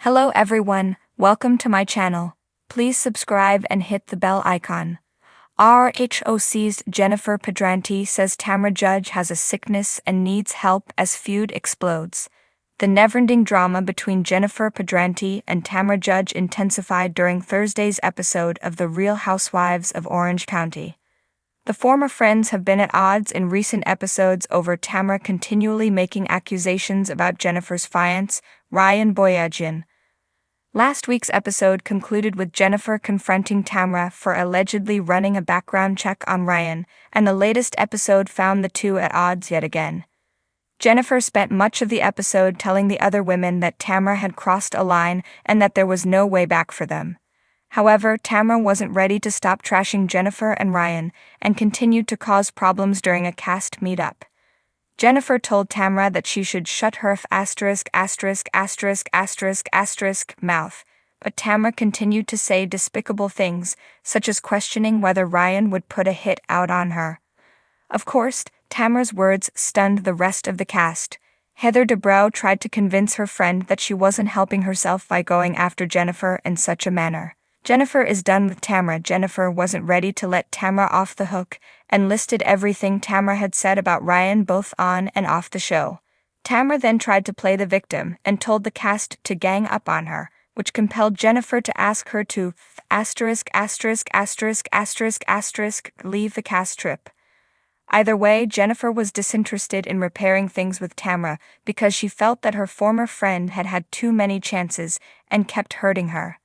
Hello everyone, welcome to my channel. Please subscribe and hit the bell icon. RHOC's Jennifer Pedranti says Tamra Judge has a sickness and needs help as feud explodes. The never-ending drama between Jennifer Pedranti and Tamra Judge intensified during Thursday's episode of The Real Housewives of Orange County. The former friends have been at odds in recent episodes over Tamra continually making accusations about Jennifer's fiancé, Ryan Boyajian. Last week's episode concluded with Jennifer confronting Tamra for allegedly running a background check on Ryan, and the latest episode found the two at odds yet again. Jennifer spent much of the episode telling the other women that Tamra had crossed a line and that there was no way back for them. However, Tamra wasn't ready to stop trashing Jennifer and Ryan, and continued to cause problems during a cast meetup. Jennifer told Tamra that she should shut her mouth, but Tamra continued to say despicable things, such as questioning whether Ryan would put a hit out on her. Of course, Tamra's words stunned the rest of the cast. Heather Dubrow tried to convince her friend that she wasn't helping herself by going after Jennifer in such a manner. Jennifer is done with Tamra. Jennifer wasn't ready to let Tamra off the hook, and listed everything Tamra had said about Ryan both on and off the show. Tamra then tried to play the victim and told the cast to gang up on her, which compelled Jennifer to ask her to leave the cast trip. Either way, Jennifer was disinterested in repairing things with Tamra because she felt that her former friend had had too many chances and kept hurting her.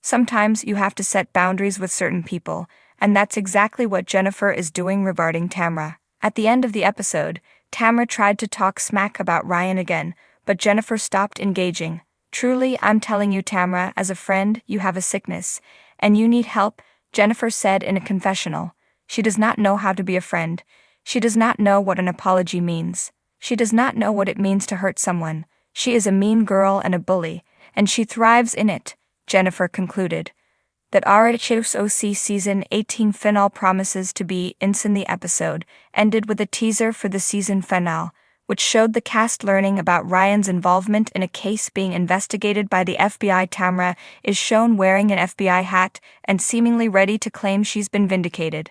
Sometimes you have to set boundaries with certain people, and that's exactly what Jennifer is doing regarding Tamra. At the end of the episode, Tamra tried to talk smack about Ryan again, but Jennifer stopped engaging. "Truly, I'm telling you, Tamra, as a friend, you have a sickness, and you need help," Jennifer said in a confessional. She does not know how to be a friend. She does not know what an apology means. She does not know what it means to hurt someone. She is a mean girl and a bully, and she thrives in it, Jennifer concluded. That RHOC Season 18 finale promises to be insane. The episode ended with a teaser for the season finale, which showed the cast learning about Ryan's involvement in a case being investigated by the FBI. Tamra is shown wearing an FBI hat and seemingly ready to claim she's been vindicated.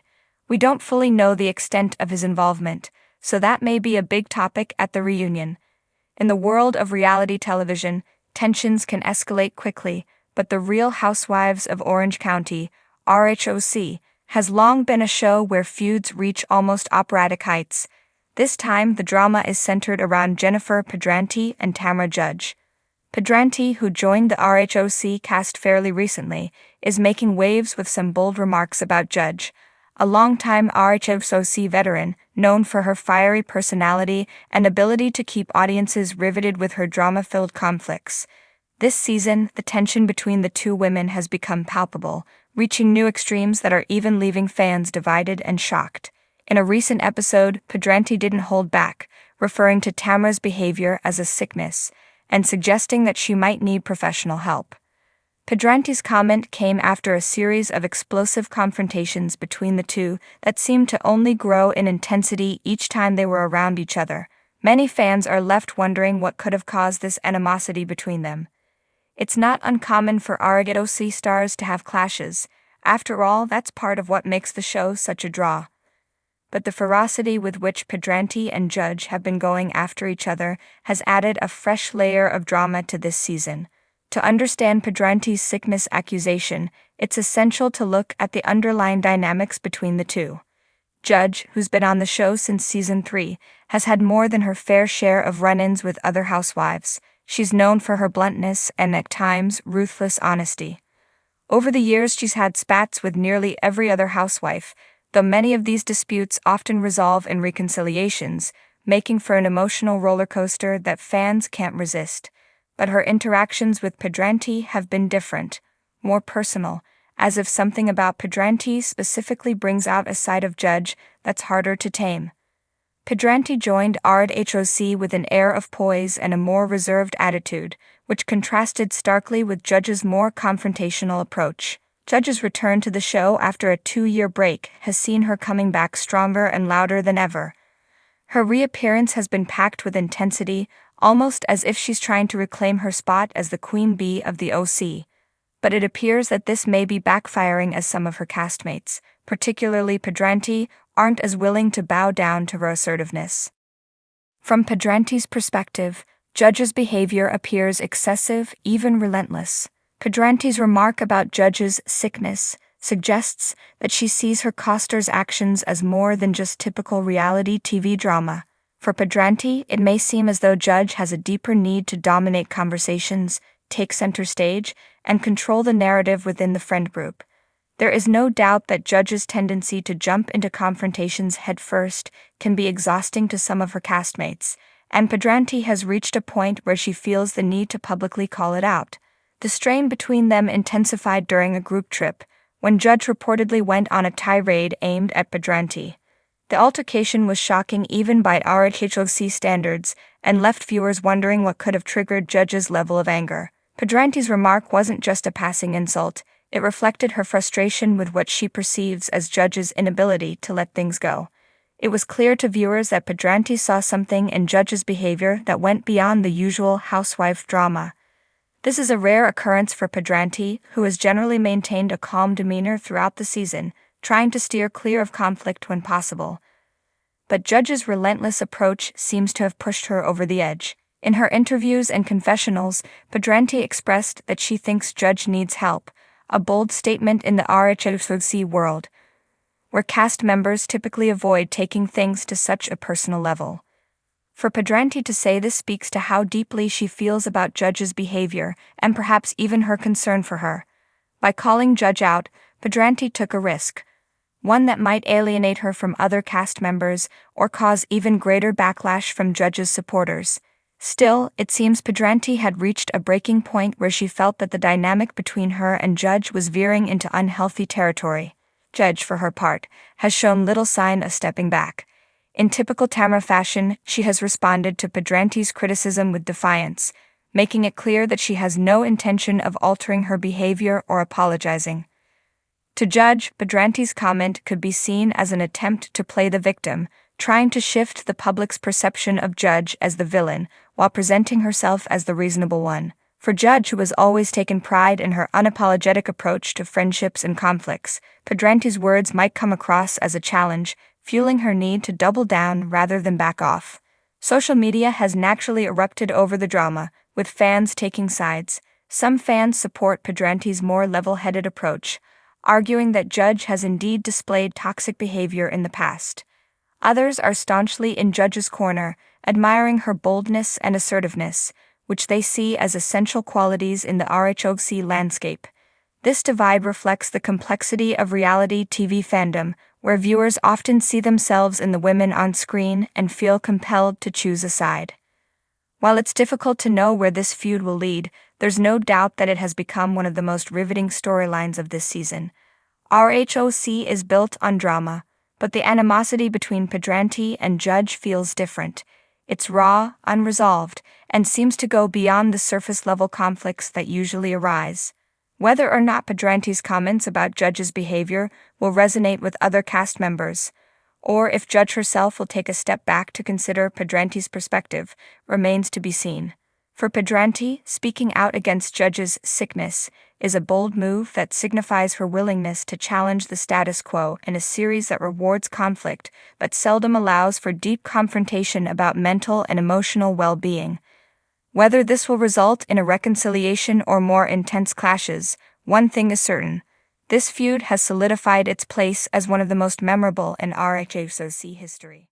We don't fully know the extent of his involvement, so that may be a big topic at the reunion. In the world of reality television, tensions can escalate quickly, but The Real Housewives of Orange County, RHOC, has long been a show where feuds reach almost operatic heights. This time, the drama is centered around Jennifer Pedranti and Tamra Judge. Pedranti, who joined the RHOC cast fairly recently, is making waves with some bold remarks about Judge, a longtime RHOC veteran known for her fiery personality and ability to keep audiences riveted with her drama-filled conflicts. This season, the tension between the two women has become palpable, reaching new extremes that are even leaving fans divided and shocked. In a recent episode, Pedranti didn't hold back, referring to Tamra's behavior as a sickness, and suggesting that she might need professional help. Pedranti's comment came after a series of explosive confrontations between the two that seemed to only grow in intensity each time they were around each other. Many fans are left wondering what could have caused this animosity between them. It's not uncommon for RHOC stars to have clashes. After all, that's part of what makes the show such a draw. But the ferocity with which Pedranti and Judge have been going after each other has added a fresh layer of drama to this season. To understand Pedranti's sickness accusation, it's essential to look at the underlying dynamics between the two. Judge, who's been on the show since season 3, has had more than her fair share of run-ins with other housewives. She's known for her bluntness and, at times, ruthless honesty. Over the years, she's had spats with nearly every other housewife, though many of these disputes often resolve in reconciliations, making for an emotional roller coaster that fans can't resist. But her interactions with Pedranti have been different, more personal, as if something about Pedranti specifically brings out a side of Judge that's harder to tame. Pedranti joined RHOC with an air of poise and a more reserved attitude, which contrasted starkly with Judge's more confrontational approach. Judge's return to the show after a 2-year break has seen her coming back stronger and louder than ever. Her reappearance has been packed with intensity, almost as if she's trying to reclaim her spot as the queen bee of the OC. But it appears that this may be backfiring, as some of her castmates, particularly Pedranti, aren't as willing to bow down to her assertiveness. From Pedranti's perspective, Judge's behavior appears excessive, even relentless. Pedranti's remark about Judge's sickness suggests that she sees her coster's actions as more than just typical reality TV drama. For Pedranti, it may seem as though Judge has a deeper need to dominate conversations, take center stage, and control the narrative within the friend group. There is no doubt that Judge's tendency to jump into confrontations headfirst can be exhausting to some of her castmates, and Pedranti has reached a point where she feels the need to publicly call it out. The strain between them intensified during a group trip, when Judge reportedly went on a tirade aimed at Pedranti. The altercation was shocking even by RHOC standards, and left viewers wondering what could have triggered Judge's level of anger. Pedranti's remark wasn't just a passing insult, it reflected her frustration with what she perceives as Judge's inability to let things go. It was clear to viewers that Pedranti saw something in Judge's behavior that went beyond the usual housewife drama. This is a rare occurrence for Pedranti, who has generally maintained a calm demeanor throughout the season, trying to steer clear of conflict when possible. But Judge's relentless approach seems to have pushed her over the edge. In her interviews and confessionals, Pedranti expressed that she thinks Judge needs help, a bold statement in the RHOC world, where cast members typically avoid taking things to such a personal level. For Pedranti to say this speaks to how deeply she feels about Judge's behavior, and perhaps even her concern for her. By calling Judge out, Pedranti took a risk, one that might alienate her from other cast members or cause even greater backlash from Judge's supporters. Still, it seems Pedranti had reached a breaking point where she felt that the dynamic between her and Judge was veering into unhealthy territory. Judge, for her part, has shown little sign of stepping back. In typical Tamra fashion, she has responded to Pedranti's criticism with defiance, making it clear that she has no intention of altering her behavior or apologizing. To Judge, Pedranti's comment could be seen as an attempt to play the victim, trying to shift the public's perception of Judge as the villain, while presenting herself as the reasonable one. For Judge, who has always taken pride in her unapologetic approach to friendships and conflicts, Pedranti's words might come across as a challenge, fueling her need to double down rather than back off. Social media has naturally erupted over the drama, with fans taking sides. Some fans support Pedranti's more level-headed approach, arguing that Judge has indeed displayed toxic behavior in the past. Others are staunchly in Judge's corner, admiring her boldness and assertiveness, which they see as essential qualities in the RHOC landscape. This divide reflects the complexity of reality TV fandom, where viewers often see themselves in the women on screen and feel compelled to choose a side. While it's difficult to know where this feud will lead, there's no doubt that it has become one of the most riveting storylines of this season. RHOC is built on drama, but the animosity between Pedranti and Judge feels different. It's raw, unresolved, and seems to go beyond the surface-level conflicts that usually arise. Whether or not Pedranti's comments about Judge's behavior will resonate with other cast members, or if Judge herself will take a step back to consider Pedranti's perspective, remains to be seen. For Pedranti, speaking out against Judge's sickness is a bold move that signifies her willingness to challenge the status quo in a series that rewards conflict but seldom allows for deep confrontation about mental and emotional well-being. Whether this will result in a reconciliation or more intense clashes, one thing is certain: this feud has solidified its place as one of the most memorable in RHOC history.